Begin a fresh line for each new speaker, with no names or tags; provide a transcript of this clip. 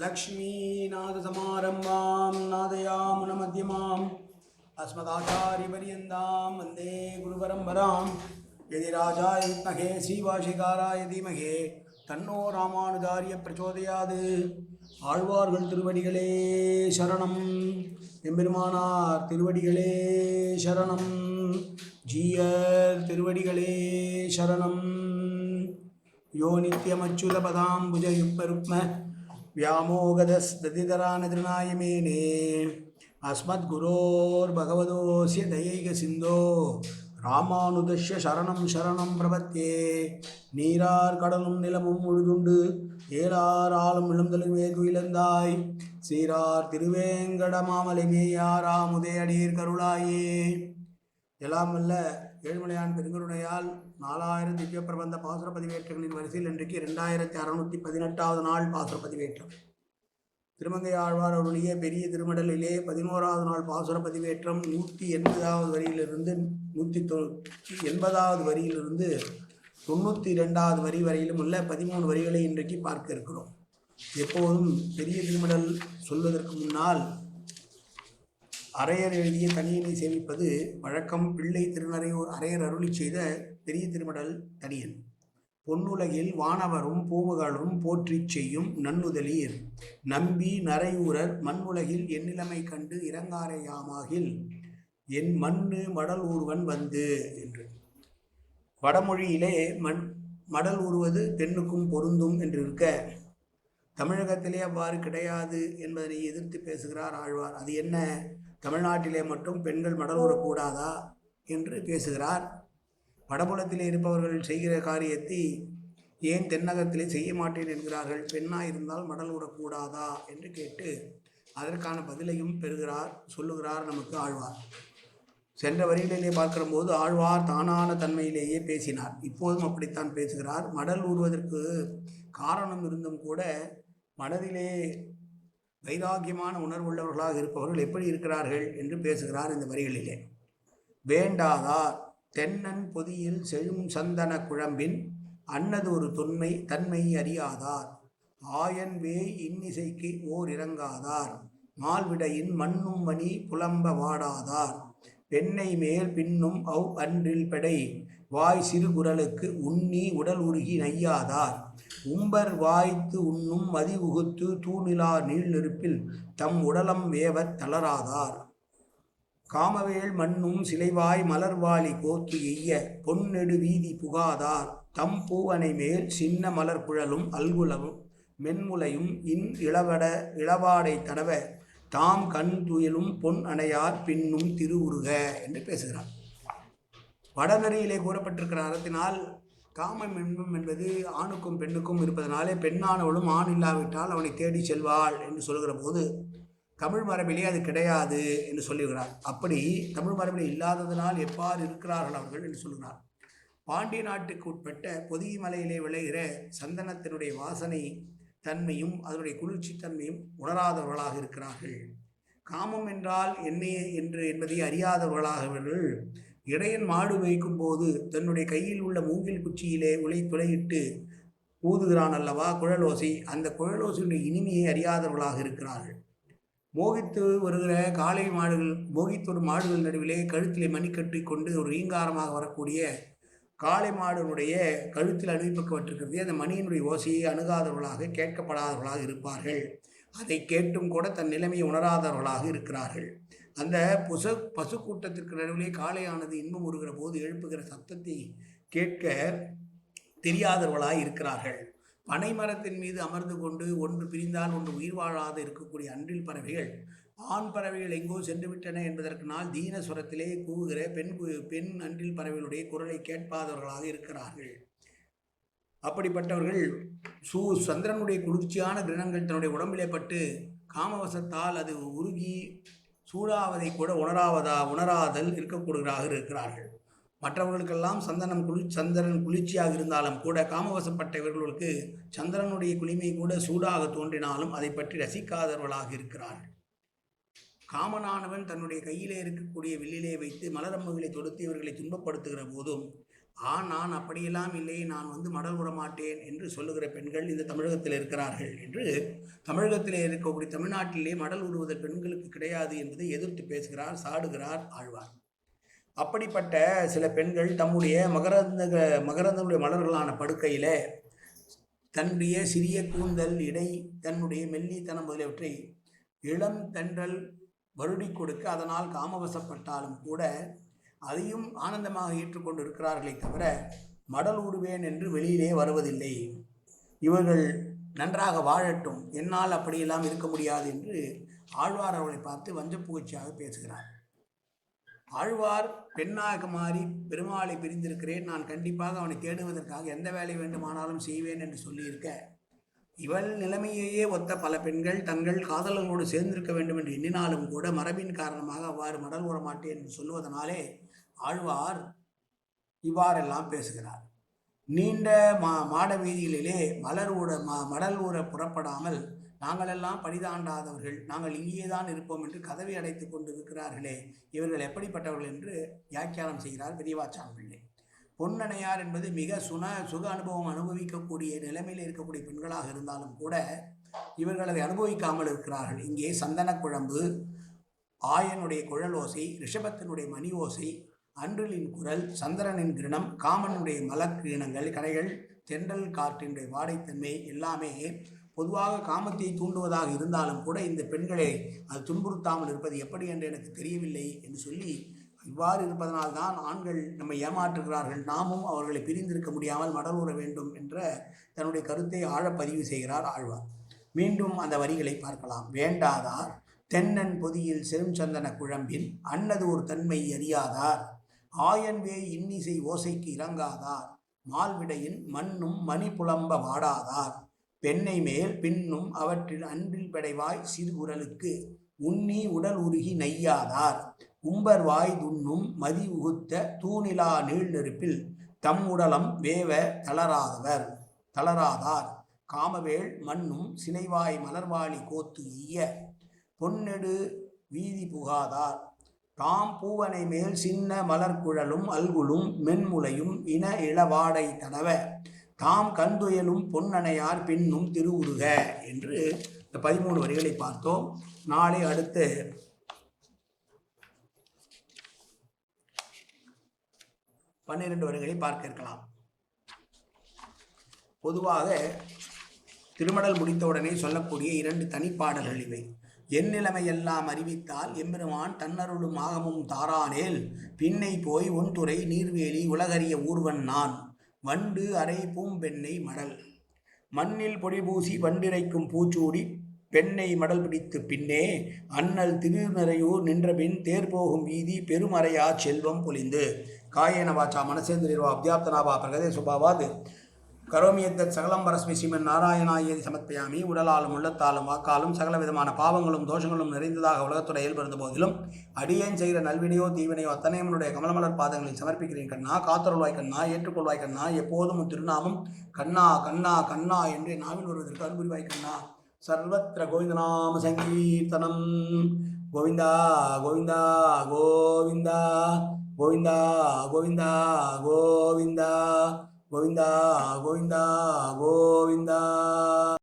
लक्ष्मीनाथसमारम्भां नादयामुनमध्यमाम् अस्मदाचार्यपर्यन्तां वन्दे गुरुपरम्परां यदिराजाय विद्महे श्रीभाष्यकाराय धीमहि तन्नो रामानुजार्य प्रचोदयात् ஆழ்வார்கள் திருவடிகளே சரணம். எம்பெருமானார் திருவடிகளே சரணம். ஜீயர் திருவடிகளே சரணம். யோ நித்யமச்சுத பதாம்புஜயுக்மருக்ம व्यामोगदस्दतितरानतृणाय मेने अस्मद्गुरोर्भगवतोऽस्य दयैकसिन्धो ராமானுதஸ்ய சரணம் சரணம் பிரபத்தே. நீரார் கடலும் நிலமும் முழுதுண்டு ஏலார் ஆளும் இளந்தலுமே துயிலந்தாய் சீரார் திருவேங்கடமாமலை மேயாராமுதே அடீர் கருளாயே. எல்லாம் வல்ல ஏழுமலையான் பெருங்கருணையால் 4000 திவ்ய பிரபந்த பாசுர பதிவேற்றங்களின் வரிசையில் இன்றைக்கு 2618வது நாள் பாசுர பதிவேற்றம். திருமங்கை ஆழ்வார் அவருடைய பெரிய திருமடலிலே 11வது நாள் பாசுர பதிவேற்றம் 180வது வரியிலிருந்து 180வது வரியிலிருந்து 92வது வரி வரையிலும் உள்ள 13 வரிகளை இன்றைக்கு பார்க்க இருக்கிறோம். எப்போதும் பெரிய திருமடல் சொல்வதற்கு முன்னால் அரையர் எழுதிய தனியனை சேவிப்பது வழக்கம். பிள்ளை திருநறையூர் அரையர் அருளி செய்த பெரிய திருமடல் தனியன். பொன்னுலகில் வானவரும் பூமுகளும் போற்றி செய்யும் நன்னுதலீர் நம்பி நரையூரர் மண்ணுலகில் எண்ணிலைமை கண்டு இறங்காரையாமாகில் என் மண்ணு மடல் ஊர்வன் வந்து என்று. வடமொழியிலே மடல் ஊறுவது பெண்ணுக்கும் பொருந்தும் என்று இருக்க, தமிழகத்திலே அவ்வாறு கிடையாது என்பதனை எதிர்த்து பேசுகிறார் ஆழ்வார். அது என்ன, தமிழ்நாட்டிலே மட்டும் பெண்கள் மடல் ஊறக்கூடாதா என்று பேசுகிறார். வடபுலத்திலே இருப்பவர்கள் செய்கிற காரியத்தை ஏன் தென்னகத்திலே செய்ய மாட்டேன் என்கிறார்கள், பெண்ணாக இருந்தால் மடல் ஊறக்கூடாதா என்று கேட்டு அதற்கான பதிலையும் பெறுகிறார், சொல்லுகிறார் நமக்கு ஆழ்வார். சென்ற வரிகளிலே பார்க்கிற போது ஆழ்வார் தானான தன்மையிலேயே பேசினார். இப்போதும் அப்படித்தான் பேசுகிறார். மடல் ஊறுவதற்கு காரணம் இருந்தும் கூட மனதிலே வைராக்கியமான உணர்வுள்ளவர்களாக இருப்பவர்கள் எப்படி இருக்கிறார்கள் என்று பேசுகிறார் இந்த வரிகளிலே. வேண்டாதார் தென்னன் பொதியில் செழும் சந்தன குழம்பின் அன்னது ஒரு தன்மை அறியாதார் ஆயன் வேய் இன்னிசைக்கு ஓர் இறங்காதார் மால்விடையின் மண்ணும் மணி புலம்ப வாடாதார் பெண்ணை மேல் பின்னும் அவ் அன்றில் பெடை வாய் சிறு குரலுக்கு உண்ணி உடல் உருகி நையாதார் உம்பர் வாய்த்து உண்ணும் மதி உகுத்து தூணிலா நீள் நெருப்பில் தம் உடலம் வேவத் தளராதார் காமவேள் மண்ணும் சிலைவாய் மலர்வாளி கோத்து எய்ய பொன்னெடு வீதி புகாதார் தம் பூவனை மேல் சின்ன மலர் குழலும் அல்குலவும் மென்முலையும் இளவாடை தடவ தாம் கண் துயிலும் பொன் அணையார் பின்னும் திருவுருக என்று பேசுகிறார். வடநெறியிலே கூறப்பட்டிருக்கிற அறத்தினால் காமம் என்பது ஆணுக்கும் பெண்ணுக்கும் இருப்பதனாலே பெண்ணானவளும் ஆண் இல்லாவிட்டால் அவனை தேடி செல்வாள் என்று சொல்கிற போது தமிழ் மரபிலே அது கிடையாது என்று சொல்லுகிறார். அப்படி தமிழ் மரபிலே இல்லாததனால் எவ்வாறு இருக்கிறார்கள் அவர்கள் என்று சொல்கிறார். பாண்டிய நாட்டுக்கு உட்பட்ட பொதிகை மலையிலே விளைகிற சந்தனத்தினுடைய வாசனை தன்மையும் அதனுடைய குளிர்ச்சி தன்மையும் உணராதவர்களாக இருக்கிறார்கள். காமம் என்றால் என்ன என்பதை அறியாதவர்களாக இவர்கள் இடையன் மாடு வைக்கும் போது தன்னுடைய கையில் உள்ள மூங்கில் குச்சியிலே துளையிட்டு ஊதுகிறான் அல்லவா குழலோசை, அந்த குழலோசையுடைய இனிமையை அறியாதவர்களாக இருக்கிறார்கள். மோகித்து வருகிற காளை மாடுகள், மோகித்து ஒரு மாடுகள் நடுவிலே கழுத்திலே மணி கட்டி கொண்டு ஒரு ரீங்காரமாக வரக்கூடிய காளை மாடுடைய கழுத்தில் அணிவிக்கப்பட்டிருக்கிறது. அந்த மணியினுடைய ஓசையை அணுகாதவர்களாக கேட்கப்படாதவர்களாக இருப்பார்கள். அதை கேட்டும் கூட தன் நிலைமையை உணராதவர்களாக இருக்கிறார்கள். அந்த பசு கூட்டத்திற்கு நடுவிலே காளையானது இன்பம் உருகிற போது எழுப்புகிற சத்தத்தை கேட்க தெரியாதவர்களாக இருக்கிறார்கள். பனை மரத்தின் மீது அமர்ந்து கொண்டு ஒன்று பிரிந்தால் ஒன்று உயிர் வாழாது இருக்கக்கூடிய அன்றில் பறவைகள் ஆண் பறவைகள் எங்கோ சென்று விட்டன என்பதற்குனால் தீனஸ்வரத்திலே கூவுகிற பெண் அன்றில் பறவைகளுடைய குரலை கேட்பாதவர்களாக இருக்கிறார்கள். அப்படிப்பட்டவர்கள் சந்திரனுடைய குளிர்ச்சியான கிரணங்கள் தன்னுடைய உடம்பிலே பட்டு காமவசத்தால் அது உருகி சூடாவதை கூட உணராதல் இருக்கக்கூடியவர்களாக இருக்கிறார்கள். மற்றவர்களுக்கெல்லாம் சந்திரன் குளிர்ச்சியாக இருந்தாலும் கூட காமவசப்பட்ட இவர்களுக்கு சந்திரனுடைய குளிமை கூட சூடாக தோன்றினாலும் அதை பற்றி ரசிக்காதவர்களாக இருக்கிறார்கள். காமனானவன் தன்னுடைய கையிலே இருக்கக்கூடிய வில்லிலே வைத்து மலரம்புகளை தொடுத்து இவர்களை துன்பப்படுத்துகிற போதும் நான் அப்படியெல்லாம் இல்லை, நான் மடல் உற மாட்டேன் என்று சொல்லுகிற பெண்கள் இந்த தமிழகத்தில் இருக்கிறார்கள் என்று தமிழகத்திலே இருக்கக்கூடிய தமிழ்நாட்டிலே மடல் உருவதல் பெண்களுக்கு கிடையாது என்பதை எதிர்த்து பேசுகிறார், சாடுகிறார் ஆழ்வார். அப்படிப்பட்ட சில பெண்கள் தம்முடைய மகரந்தனுடைய மலர்களான படுக்கையில் தன்னுடைய சிறிய கூந்தல் இடை தன்னுடைய மெல்லித்தனம் முதலியவற்றை இளம் தென்றல் வருடி கொடுக்க அதனால் காமவசப்பட்டாலும் கூட அதையும் ஆனந்தமாக ஏற்றுக்கொண்டு இருக்கிறார்களே தவிர மடல் உடுவேன் என்று வெளியிலே வருவதில்லை. இவர்கள் நன்றாக வாழட்டும், என்னால் அப்படியெல்லாம் இருக்க முடியாது என்று ஆழ்வார் அவளை பார்த்து வஞ்சப்புகழ்ச்சியாக பேசுகிறார். ஆழ்வார் பெண்ணாக மாறி பெருமாளை பிரிந்திருக்கிறேன், நான் கண்டிப்பாக அவனை தேடுவதற்காக எந்த வேலை வேண்டுமானாலும் செய்வேன் என்று சொல்லியிருக்க, இவள் நிலைமையையே ஒத்த பல பெண்கள் தங்கள் காதலர்களோடு சேர்ந்திருக்க வேண்டும் என்று எண்ணினாலும் கூட மரபின் காரணமாக அவ்வாறு மடல் உற மாட்டேன் என்று சொல்லுவதனாலே ஆழ்வார் இவ்வாறெல்லாம் பேசுகிறார். நீண்ட மாட வீதிகளிலே மடல் ஊற புறப்படாமல் நாங்களெல்லாம் பரிதாண்டாதவர்கள், நாங்கள் இங்கேதான் இருப்போம் என்று கதவை அடைத்து கொண்டு இருக்கிறார்களே, இவர்கள் எப்படிப்பட்டவர்கள் என்று வியாக்கியானம் செய்கிறார் பெரியவாச்சான் பிள்ளை. பொன்னணையார் என்பது மிக சுக அனுபவம் அனுபவிக்கக்கூடிய நிலைமையில் இருக்கக்கூடிய பெண்களாக இருந்தாலும் கூட இவர்கள் அதை அனுபவிக்காமல் இருக்கிறார்கள். இங்கே சந்தன குழம்பு, ஆயனுடைய குழல் ஓசை, ரிஷபத்தினுடைய மணி ஓசை, அன்றிலின் குரல், சந்திரனின் கிரணம், காமனுடைய மலக்கிரணங்கள், கடைகள், தென்றல் காற்றினுடைய வாடைத்தன்மை எல்லாமே பொதுவாக காமத்தை தூண்டுவதாக இருந்தாலும் கூட இந்த பெண்களை அது துன்புறுத்தாமல் இருப்பது எப்படி என்று எனக்கு தெரியவில்லை என்று சொல்லி, இவ்வாறு இருப்பதனால்தான் ஆண்கள் நம்மை ஏமாற்றுகிறார்கள், நாமும் அவர்களை பிரிந்திருக்க முடியாமல் மடல் உற வேண்டும் என்ற தன்னுடைய கருத்தை ஆழப்பதிவு செய்கிறார் ஆழ்வார். மீண்டும் அந்த வரிகளை பார்க்கலாம். வேண்டாதார் தென்னன் பொதியில் செருஞ்சந்தன குழம்பின் அன்னது ஒரு தன்மை அறியாதார், ஆயன்வே இன்னிசை ஓசைக்கு இறங்காதார், மால்விடையின் மண்ணும் மணி புலம்ப வாடாதார், பெண்ணை மேல் பின்னும் அவற்றில் அன்றில் படைவாய் சிறுகுரலுக்கு உண்ணி உடல் உருகி நெய்யாதார், உம்பர் வாய் துண்ணும் மதி உகுத்த தூணிலா நீள் நெருப்பில் தம் உடலம் வேவ தளராதார், காமவேள் மண்ணும் சிலைவாய் மலர்வாளி கோத்து ஈய பொன்னெடு வீதி புகாதார், தாம் பூவனை மேல் சின்ன மலர்குழலும் அல்குலும் மென்முலையும் இன இளவாடை தடவ தாம் கந்துயலும் பொன்னணையார் பின்னும் திருவுருக என்று இந்த 13 வரிகளை பார்த்தோம். நாளை அடுத்து 12 வரிகளை பார்க்க இருக்கலாம். பொதுவாக திருமடல் முடித்தவுடனே சொல்லக்கூடிய 2 தனிப்பாடல்கள் இவை. என் நிலைமையெல்லாம் அறிவித்தால் எம்பெருமான் தன்னருளும் ஆகமும் தாரானேல் பின்னை போய் ஒன்துறை நீர்வேலி உலகறிய ஊர்வன் நான் வண்டு அரை பூம்பெண்ணை மடல் மண்ணில் பொடிபூசி வண்டிரைக்கும் பூச்சூடி பெண்ணை மடல் பிடித்து பின்னே அண்ணல் திருநறையூர் நின்றபின் தேர்போகும் வீதி பெருமறையா செல்வம் பொலிந்து காயேன வாச்சா மனசேந்திரிவா அப்தியாப்தனாவா பிரகதே சுபாவாது கரோமியத்த சகலம் பரஸ்மி ஸ்ரீமன் நாராயணாயேதி சமர்ப்பயாமி. உடலாலும் உள்ளத்தாலும் வாக்காலும் சகல விதமான பாவங்களும் தோஷங்களும் நிறைந்ததாக உலகத்துடைய இயல்பிருந்த போதிலும் அடியேன் செய்கிற நல்வினையோ தீவினையோ அத்தனையனுடைய கமலமலர் பாதங்களில் சமர்ப்பிக்கிறேன் கண்ணா. காத்தருள்வாய் கண்ணா, ஏற்றுக்கொள்வாய் கண்ணா, எப்போதும் திருநாமம் கண்ணா கண்ணா கண்ணா என்று நாவில் வருவதற்கு அன்புரிவாய் கண்ணா. சர்வத்திர கோவிந்தநாம சங்கீர்த்தனம். கோவிந்தா கோவிந்தா கோவிந்தா கோவிந்தா கோவிந்தா கோவிந்தா கோவிந்தா கோவிந்தா கோவிந்தா.